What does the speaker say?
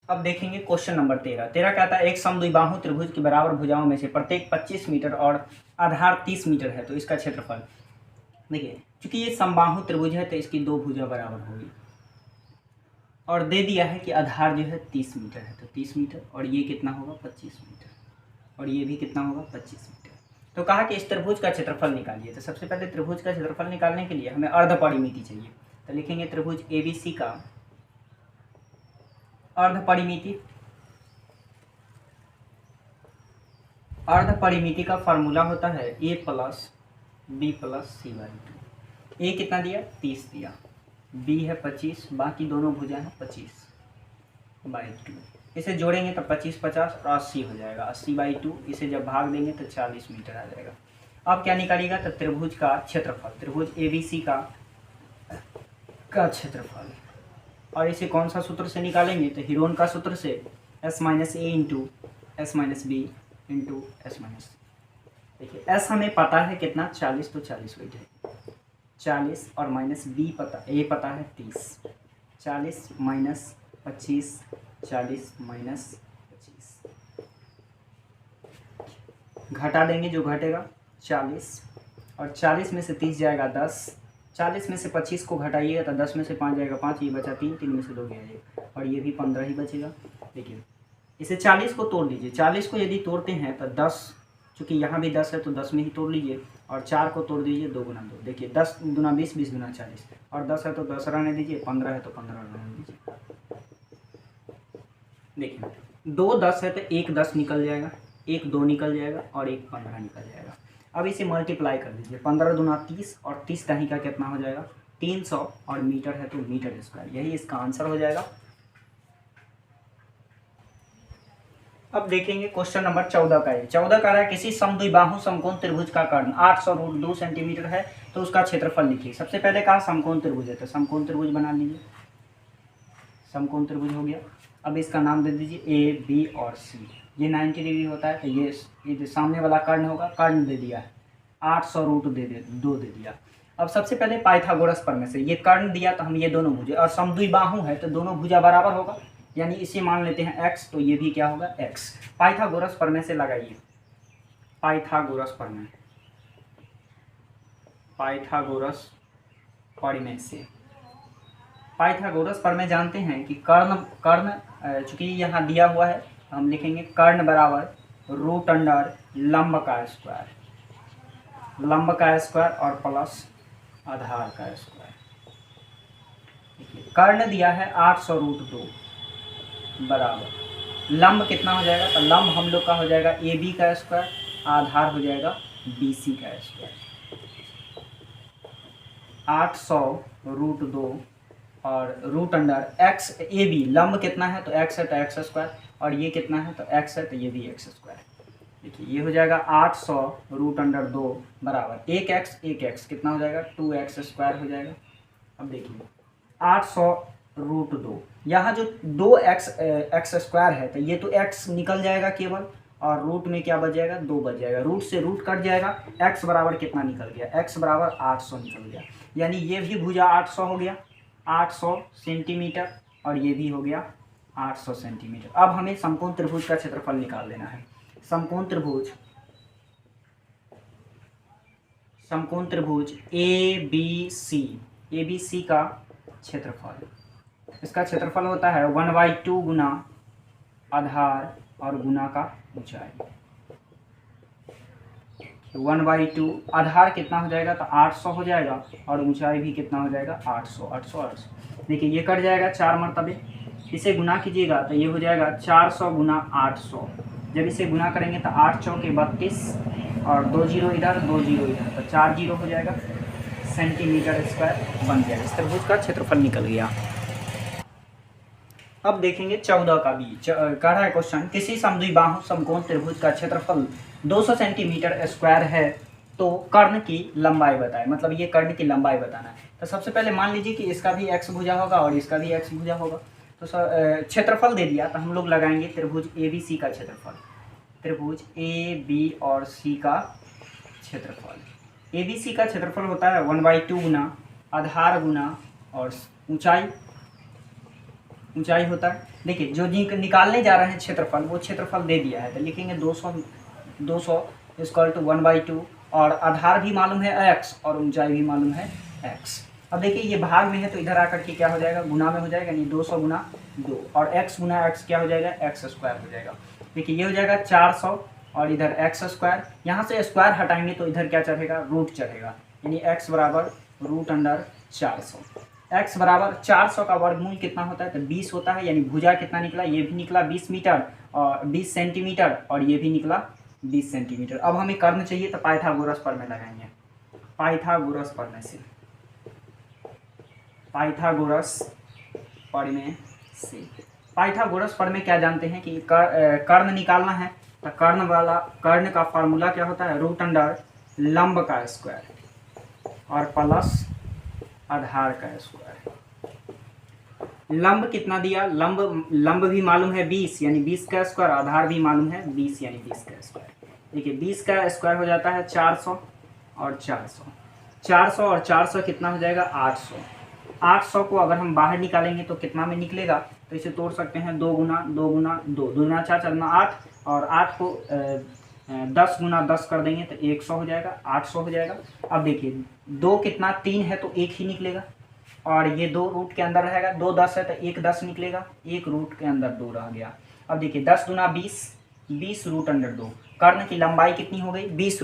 अब देखेंगे question number 13 कहता है एक समद्विबाहु त्रिभुज की बराबर भुजाओं में से प्रत्येक 25 मीटर और आधार 30 मीटर है तो इसका क्षेत्रफल। देखिए चूंकि ये समबाहु त्रिभुज है तो इसकी दो भुजा बराबर होगी और दे दिया है कि आधार जो है 30 मीटर है तो 30 मीटर और ये कितना होगा 25 मीटर और ये भी कितना होगा 25 मीटर। तो कहा कि इस त्रिभुज का क्षेत्रफल निकालिए। तो सबसे पहले त्रिभुज का क्षेत्रफल निकालने के लिए हमें अर्ध परिमिति चाहिए। तो लिखेंगे त्रिभुज ABC का अर्ध परिमिति का फॉर्मूला होता है a plus B plus C by two. A कितना दिया 30 दिया, बी है 25, बाकी दोनों भुजा है 25 बाई टू। इसे जोड़ेंगे तो 25 50 और 80 हो जाएगा, 80 बाई टू। इसे जब भाग देंगे तो 40 मीटर आ जाएगा। अब क्या निकालिएगा तो त्रिभुज का क्षेत्रफल, त्रिभुज ABC का क्षेत्रफल। और इसे कौन सा सूत्र से निकालेंगे तो हीरोन का सूत्र से s minus A into S minus B into S minus. देखिए s हमें पता है कितना 40 तो 40 वही है 40 और माइनस बी पता ए पता है 30, 40 माइनस 25 40 माइनस 25 घटा देंगे जो घटेगा 40 और 40 में से 30 जाएगा 10, 40 में से 25 को घटाइएगा तो 10 में से 5 जाएगा 5, ये बचा 3, 3 में से 2 गया और ये भी 15 ही बचेगा। देखिए इसे 40 को तोड़ लीजिए, 40 को यदि तोड़ते हैं तो 10, चूँकि यहाँ भी 10 है तो 10 में ही तोड़ लीजिए और 4 को तोड़ दीजिए 2 गुना 2। देखिए 10 दूना 20, 20 दूना 40 और 10 है तो 10 रहने दीजिए, 15 है तो 15 रहने दीजिए। देखिए 2 10 है तो 1 10 निकल जाएगा, 1 2 निकल जाएगा और 1 15 निकल जाएगा। अब इसे मल्टीप्लाई कर दीजिए, 15 दूना 30 और 30 दही का कितना हो जाएगा 300 और मीटर है तो मीटर स्क्वायर, यही इसका आंसर हो जाएगा। अब देखेंगे क्वेश्चन नंबर 14 का। 14 का रहा है किसी समद्विबाहु समकोण त्रिभुज का कर्ण 800√2 सेंटीमीटर है तो उसका क्षेत्रफल लिखिए। सबसे पहले कहा समकोण त्रिभुज है तो समकोण त्रिभुज बना लीजिए, समकोण त्रिभुज हो गया। अब इसका नाम दे दीजिए A B और C। ये 90 डिग्री होता है तो ये जो सामने वाला कर्ण होगा, कर्ण दे दिया है 800√2 दे दिया। अब सबसे पहले पाइथागोरस प्रमेय से ये कर्ण दिया तो हम ये दोनों भुजा, और समद्विबाहु है तो दोनों भुजा बराबर होगा, यानी इसे मान लेते हैं x तो ये भी क्या होगा x। पाइथागोरस प्रमेय से लगाइए, पाइथागोरस प्रमेय, पाइथागोरस प्रमेय से, पाइथागोरस प्रमेय जानते हैं कि कर्ण चूंकि यहाँ दिया हुआ है हम लिखेंगे कर्ण बराबर रूट अंडर लंब का स्क्वायर, लंब का स्क्वायर और प्लस आधार का स्क्वायर। देखिए कर्ण दिया है 800√2 बराबर लंब कितना हो जाएगा तो लंब हम लोग का हो जाएगा AB का स्क्वायर, आधार हो जाएगा BC का स्क्वायर। 800√2 और रूट अंडर x AB, लंब कितना है तो x है तो x स्क्वायर और ये कितना है तो x है तो ये भी x स्क्वायर। देखिए ये हो जाएगा 800√2 बराबर 1x कितना हो जाएगा 2x स्क्वायर हो जाएगा। अब देखिए 800√2, यहाँ जो 2x स्क्वायर है तो ये तो x निकल जाएगा केवल और रूट में क्या बच जाएगा 2 बच जाएगा, रूट से रूट कट जाएगा, x बराबर कितना निकल गया x बराबर 800 निकल गया, यानी ये भी भुजा 800 हो गया 800 सेंटीमीटर और ये भी हो गया 800 सेंटीमीटर। अब हमें समकोण त्रिभुज का क्षेत्रफल निकाल लेना है। समकोण त्रिभुज ABC का क्षेत्रफल, इसका क्षेत्रफल होता है 1/2 गुना आधार और गुना का ऊंचाई। 1/2 आधार कितना हो जाएगा तो 800 हो जाएगा और ऊंचाई भी कितना हो जाएगा 800। देखिए ये कट जाएगा 4 मरतबे, इसे गुना कीजिएगा तो ये हो जाएगा 400 गुना 800। जब इसे गुना करेंगे तो 8 चौके 32 और 2 जीरो इधर 2 जीरो इधर तो 4 जीरो हो जाएगा, सेंटीमीटर स्क्वायर बन गया। इस त्रिभुज का क्षेत्रफल निकल गया। अब देखेंगे 14 का भी कह रहा है क्वेश्चन किसी समद्विबाहु समकोण त्रिभुज का क्षेत्रफल 200 सेंटीमीटर स्क्वायर है तो कर्ण की लंबाई बताए, मतलब ये कर्ण की लंबाई बताना है। तो सबसे पहले मान लीजिए कि इसका भी x भुजा होगा और इसका भी x भुजा होगा, तो क्षेत्रफल दे दिया तो हम लोग लगाएंगे त्रिभुज ABC का क्षेत्रफल, त्रिभुज AB और C का क्षेत्रफल। ABC का क्षेत्रफल होता है 1/2 गुना आधार गुना और ऊंचाई, ऊंचाई होता है। देखिए जो निकालने जा रहे हैं क्षेत्रफल, वो क्षेत्रफल दे दिया है तो लिखेंगे 200 इक्वल टू 1/2 और आधार भी मालूम है x और ऊंचाई भी मालूम है x। अब देखिए ये भाग में है तो इधर आकर के क्या हो जाएगा, गुना में हो जाएगा, यानी 200 गुना 2 और x गुना x क्या हो जाएगा, x स्क्वायर हो जाएगा। देखिए ये हो जाएगा 400 और इधर x स्क्वायर, यहाँ से स्क्वायर हटाएंगे तो इधर क्या चढ़ेगा, रूट चढ़ेगा, यानी x बराबर √400। x बराबर 400 का वर्गमूल कितना होता है, तो 20 होता है, यानी भुजा कितना निकला, ये भी निकला 20 मीटर और 20 सेंटीमीटर और ये भी निकला 20 सेंटीमीटर। अब हमें कर्ण चाहिए तो पाइथागोरस प्रमेय लगाएंगे, पाइथागोरस प्रमेय से, पाइथागोरस प्रमेय से। पाइथागोरस प्रमेय क्या जानते हैं कि कर्ण निकालना है तो कर्ण का फार्मूला क्या होता है, √ लंब का स्क्वायर और प्लस आधार का स्क्वायर। लंब कितना दिया, लंब भी मालूम है 20 यानी 20 का स्क्वायर, आधार भी मालूम है 20 यानी 20 का स्क्वायर। देखिए 20 का स्क्वायर हो जाता है 400 और 400 और 400 कितना हो जाएगा 800। 800 को अगर हम बाहर निकालेंगे तो कितना में निकलेगा, तो इसे तोड़ सकते हैं 2 गुना 2 गुना 2, 2 गुना 4 4 गुना 8 और 8 को 10 गुना 10 कर देंगे तो 100 हो जाएगा, 800 हो जाएगा। अब देखिए 2 कितना 3 है तो 1 ही निकलेगा और ये 2 रूट के अंदर रहेगा, 2 10 है तो 1 10 निकलेगा, 1 रूट के अंदर 2 रह गया। अब देखिए 10 गुना 20 20 √2। कर्ण की लंबाई कितनी हो गई 20